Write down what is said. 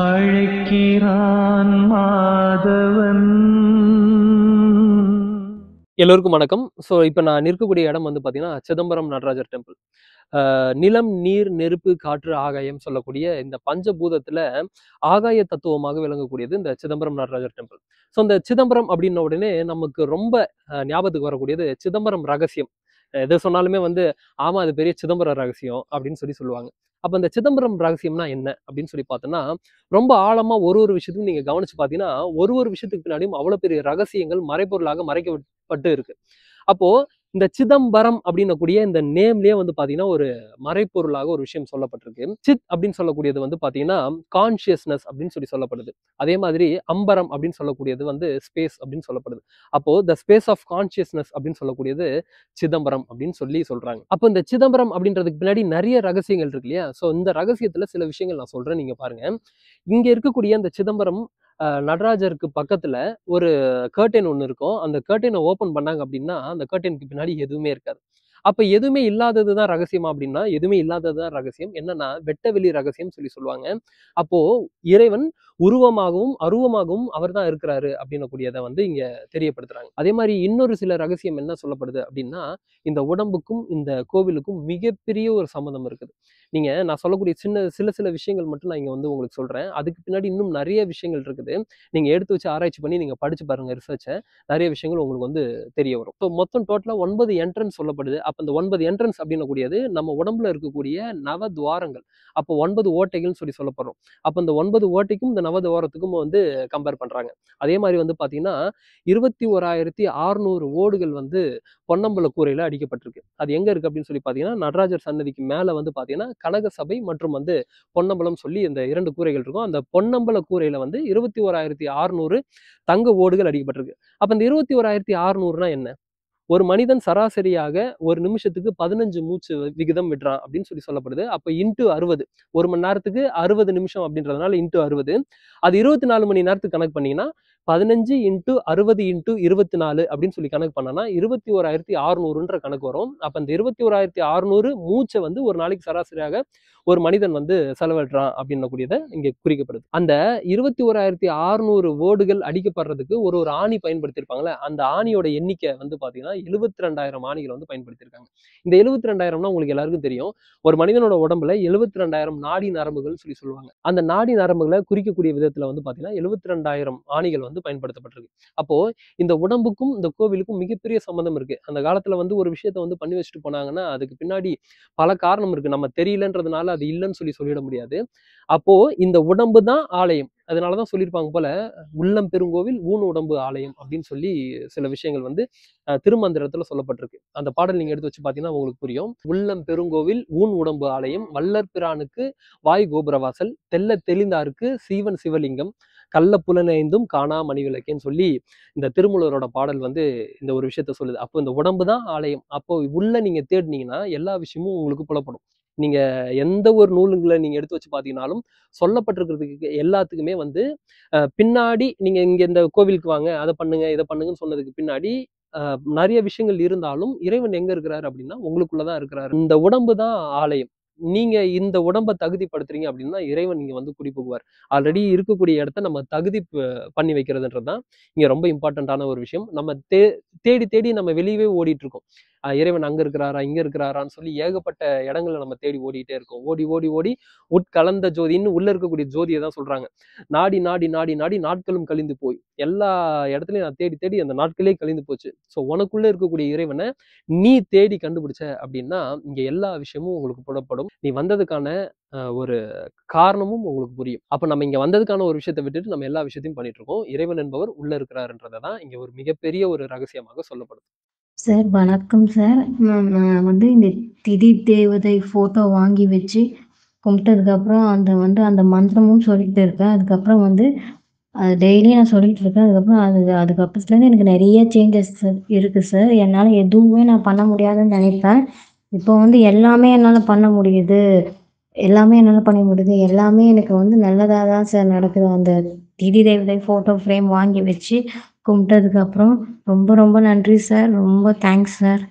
அழைக்கிறான் மாதவன். எல்லோருக்கும் வணக்கம். இப்ப நான் நிற்கக்கூடிய இடம் வந்து பார்த்தீங்கன்னா, சிதம்பரம் நடராஜர் டெம்பிள். நிலம், நீர், நெருப்பு, காற்று, ஆகாயம் சொல்லக்கூடிய இந்த பஞ்சபூதத்துல ஆகாய தத்துவமாக விளங்கக்கூடியது இந்த சிதம்பரம் நடராஜர் டெம்பிள். இந்த சிதம்பரம் அப்படின்ன உடனே நமக்கு ரொம்ப ஞாபகத்துக்கு வரக்கூடியது சிதம்பரம் ரகசியம். எது சொன்னாலுமே வந்து, ஆமா அது பெரிய சிதம்பரம் ரகசியம் அப்படின்னு சொல்லுவாங்க. அப்ப இந்த சிதம்பரம் ரகசியம்னா என்ன அப்படின்னு பார்த்தோம்னா, ரொம்ப ஆழமா ஒரு ஒரு விஷயத்தையும் நீங்க கவனிச்சு பார்த்தீங்கன்னா, ஒரு ஒரு விஷயத்துக்கு பின்னாடியும் அவ்வளவு பெரிய ரகசியங்கள் மறைபொருளாக மறைக்கப்பட்டு இருக்கு. அப்போ இந்த சிதம்பரம் அப்படின்னக்கூடிய இந்த நேம்லயே வந்து பாத்தீங்கன்னா ஒரு மறைப்பொருளாக ஒரு விஷயம் சொல்லப்பட்டிருக்கு. சித் அப்படின்னு சொல்லக்கூடியது வந்து பாத்தீங்கன்னா கான்சியஸ்னஸ் அப்படின்னு சொல்லப்படுது. அதே மாதிரி அம்பரம் அப்படின்னு சொல்லக்கூடியது வந்து ஸ்பேஸ் அப்படின்னு சொல்லப்படுது. அப்போ த ஸ்பேஸ் ஆஃப் கான்சியஸ்னஸ் அப்படின்னு சொல்லக்கூடியது சிதம்பரம் அப்படின்னு சொல்றாங்க. அப்போ இந்த சிதம்பரம் அப்படின்றதுக்கு பின்னாடி நிறைய ரகசியங்கள் இருக்கு இல்லையா? இந்த ரகசியத்துல சில விஷயங்கள் நான் சொல்றேன், நீங்க பாருங்க. இங்க இருக்கக்கூடிய அந்த சிதம்பரம் நடராஜருக்கு பக்கத்துல ஒரு கர்டைன் ஒண்ணு இருக்கும். அந்த கர்டைனை ஓப்பன் பண்ணாங்க அப்படின்னா, அந்த கர்டைனுக்கு பின்னாடி எதுவுமே இருக்காது. அப்ப எதுவுமே இல்லாதது தான் ரகசியமா அப்படின்னா, எதுவுமே இல்லாதது தான் ரகசியம். என்னன்னா, வெட்ட வெளி ரகசியம் சொல்லுவாங்க. அப்போ இறைவன் உருவமாகவும், அருவமாகவும் அவர் தான் இருக்கிறாரு அப்படின்னக்கூடியத வந்து இங்க தெரியப்படுத்துறாங்க. அதே மாதிரி இன்னொரு சில ரகசியம் என்ன சொல்லப்படுது அப்படின்னா, இந்த உடம்புக்கும் இந்த கோவிலுக்கும் மிகப்பெரிய ஒரு சம்மந்தம் இருக்குது. நான் சொல்லக்கூடிய சில விஷயங்கள் மட்டும் நான் இங்க வந்து உங்களுக்கு சொல்றேன். அதுக்கு பின்னாடி இன்னும் நிறைய விஷயங்கள் இருக்குது. நீங்க எடுத்து வச்சு ஆராய்ச்சி பண்ணி நீங்க படிச்சு பாருங்க ரிசர்ச்ச. நிறைய விஷயங்கள் உங்களுக்கு வந்து தெரிய வரும். மொத்தம் டோட்டலா 9 என்ட்ரன்ஸ் சொல்லப்படுது. அப்ப இந்த 9 என்ட்ரன்ஸ் அப்படின்னக்கூடியது நம்ம உடம்புல இருக்கக்கூடிய நவதுவாரங்கள். அப்போ 9 ஓட்டைகள்னு சொல்லப்படுறோம். அப்ப இந்த 9 ஓட்டைக்கும் இந்த நவதுவாரத்துக்கும் வந்து கம்பேர் பண்றாங்க. அதே மாதிரி வந்து பாத்தீங்கன்னா 21,600 ஓடுகள் வந்து பொன்னம்பல கூரையில அடிக்கப்பட்டிருக்கு. அது எங்க இருக்கு அப்படின்னு பாத்தீங்கன்னா, நடராஜர் சன்னதிக்கு மேல வந்து பாத்தீங்கன்னா கனக சபை மற்றும் வந்து பொன்னம்பலம் இந்த 2 கூரைகள் இருக்கும். அந்த பொன்னம்பல கூரையில வந்து 21,600 தங்க ஓடுகள் அடிக்கப்பட்டிருக்கு. அப்ப இந்த 21,600னா என்ன? ஒரு மனிதன் சராசரியாக ஒரு நிமிஷத்துக்கு 15 மூச்சு விகிதம் விடுறான் அப்படின்னு சொல்லப்படுது. அப்ப இன்டு 60, ஒரு மணி நேரத்துக்கு 60 நிமிஷம் அப்படின்றதுனால இன்டு 60. அது 24 மணி நேரத்துக்கு கணக்கு பண்ணீங்கன்னா 15 இன்டு 60 இன்டு 24 அப்படின்னு கணக்கு பண்ணனா 21,600ன்ற கணக்கு வரும். அப்ப இந்த 21,600 மூச்சை வந்து ஒரு நாளைக்கு சராசரியாக ஒரு மனிதன் வந்து செலவிடுறான் அப்படின்னக்கூடியதை இங்க குறிக்கப்படுது. அந்த 21,600 வேர்டுகள் அடிக்கப்படுறதுக்கு ஒரு ஒரு ஆணி பயன்படுத்தியிருப்பாங்களே, அந்த ஆணியோட எண்ணிக்கை வந்து பாத்தீங்கன்னா 72,000 ஆணிகள் வந்து பயன்படுத்தியிருக்காங்க. இந்த 72,000னா உங்களுக்கு எல்லாருக்கும் தெரியும். ஒரு மனிதனோட உடம்புல 72,000 நாடி நரம்புகள் சொல்லுவாங்க. அந்த நாடி நரம்புகளை குறிக்கக்கூடிய விதத்துல வந்து பாத்தீங்கன்னா 72,000 ஆணிகள் வந்து பயன்படுத்தப்பட்டிருக்கு. அப்போ இந்த உடம்புக்கும் இந்த கோவிலுக்கும் மிகப்பெரிய சம்பந்தம் இருக்கு. அந்த காலத்துல வந்து ஒரு விஷயத்த வந்து பண்ணி வச்சுட்டு போனாங்கன்னா அதுக்கு பின்னாடி பல காரணம் இருக்கு. நம்ம தெரியலன்றதுனால அது இல்லைன்னு சொல்லிட முடியாது. அப்போ இந்த உடம்பு தான் ஆலயம். அதனாலதான் சொல்லியிருப்பாங்க போல, உள்ளம் பெருங்கோவில் ஊன் உடம்பு ஆலயம் அப்படின்னு சில விஷயங்கள் வந்து திருமந்திரத்துல சொல்லப்பட்டிருக்கு. அந்த பாடல் நீங்க எடுத்து வச்சு பாத்தீங்கன்னா உங்களுக்கு புரியும். உள்ளம் பெருங்கோவில் ஊன் உடம்பு ஆலயம், வள்ளற் பிரானுக்கு வாய் கோபுரவாசல், தெல்ல தெளிந்தாருக்கு சீவன் சிவலிங்கம், கள்ள புலனைந்தும் காணா மணிவிளக்கேன்னு இந்த திருமூலரோட பாடல் வந்து இந்த ஒரு விஷயத்த சொல்லுது. அப்போ இந்த உடம்பு தான் ஆலயம். அப்போ உள்ள நீங்க தேடினீங்கன்னா எல்லா விஷயமும் உங்களுக்கு புலப்படும். நீங்க எந்த ஒரு நூலுங்களை நீங்க எடுத்து வச்சு பாத்தீங்கன்னாலும் சொல்லப்பட்டிருக்கிறதுக்கு எல்லாத்துக்குமே வந்து பின்னாடி நீங்க இங்க இந்த கோவிலுக்கு வாங்க, அதை பண்ணுங்க, இதை பண்ணுங்கன்னு சொன்னதுக்கு பின்னாடி நிறைய விஷயங்கள் இருந்தாலும் இறைவன் எங்க இருக்கிறாரு அப்படின்னா உங்களுக்குள்ளதான் இருக்கிறாரு. இந்த உடம்பு தான் ஆலயம். நீங்க இந்த உடம்பை தகுதிப்படுத்துறீங்க அப்படின்னா இறைவன் இங்க வந்து குடிபுகுவார். ஆல்ரெடி இருக்கக்கூடிய இடத்த நம்ம தகுதி பண்ணி வைக்கிறதுன்றதுதான் இங்க ரொம்ப இம்பார்ட்டன்டான ஒரு விஷயம். நம்ம தேடி தேடி நம்ம வெளியவே ஓடிட்டு இருக்கோம். இறைவன் அங்க இருக்கிறாரா, இங்க இருக்கிறாரான்னு ஏகப்பட்ட இடங்களை நம்ம தேடி ஓடிட்டே இருக்கோம். ஓடி ஓடி ஓடி உட்கலந்த ஜோதின்னு உள்ள இருக்கக்கூடிய ஜோதியை தான் சொல்றாங்க. நாடி நாடி நாடி நாடி நாட்களும் கழிந்து போய் எல்லா இடத்துலயும் நான் தேடி தேடி அந்த நாட்களே கழிந்து போச்சு. உனக்குள்ள இருக்கக்கூடிய இறைவனை நீ தேடி கண்டுபிடிச்ச அப்படின்னா இங்க எல்லா விஷயமும் உங்களுக்கு புலப்படும். நீ வந்ததுக்கான ஒரு காரணமும் உங்களுக்கு புரியும். அப்ப நம்ம இங்க வந்ததுக்கான ஒரு விஷயத்தை விட்டுட்டு நம்ம எல்லா விஷயத்தையும் பண்ணிட்டு இருக்கோம். இறைவன் என்பவர் உள்ள இருக்கிறாருன்றதான் இங்க ஒரு மிகப்பெரிய ஒரு ரகசியமாக சொல்லப்படுது. சார் வணக்கம் சார். நான் வந்து இந்த திதி தேவதை ஃபோட்டோ வாங்கி வச்சு கும்பிட்டதுக்கப்புறம் அந்த மந்திரமும் சொல்லிட்டு இருக்கேன். அதுக்கப்புறம் வந்து அது டெய்லியும் நான் சொல்லிட்டு இருக்கேன். அதுக்கப்புறத்துலேருந்து எனக்கு நிறைய சேஞ்சஸ் இருக்குது சார். என்னால் எதுவுமே நான் பண்ண முடியாதுன்னு நினைப்பேன். இப்போ வந்து எல்லாமே என்னால் பண்ண முடியுது. எல்லாமே எனக்கு வந்து நல்லதாக தான் சார் நடக்குது. அந்த திதி தேவதை ஃபோட்டோ ஃப்ரேம் வாங்கி வச்சு கும்பிட்டதுக்கப்புறம் ரொம்ப ரொம்ப நன்றி சார். ரொம்ப தேங்க்ஸ் சார்.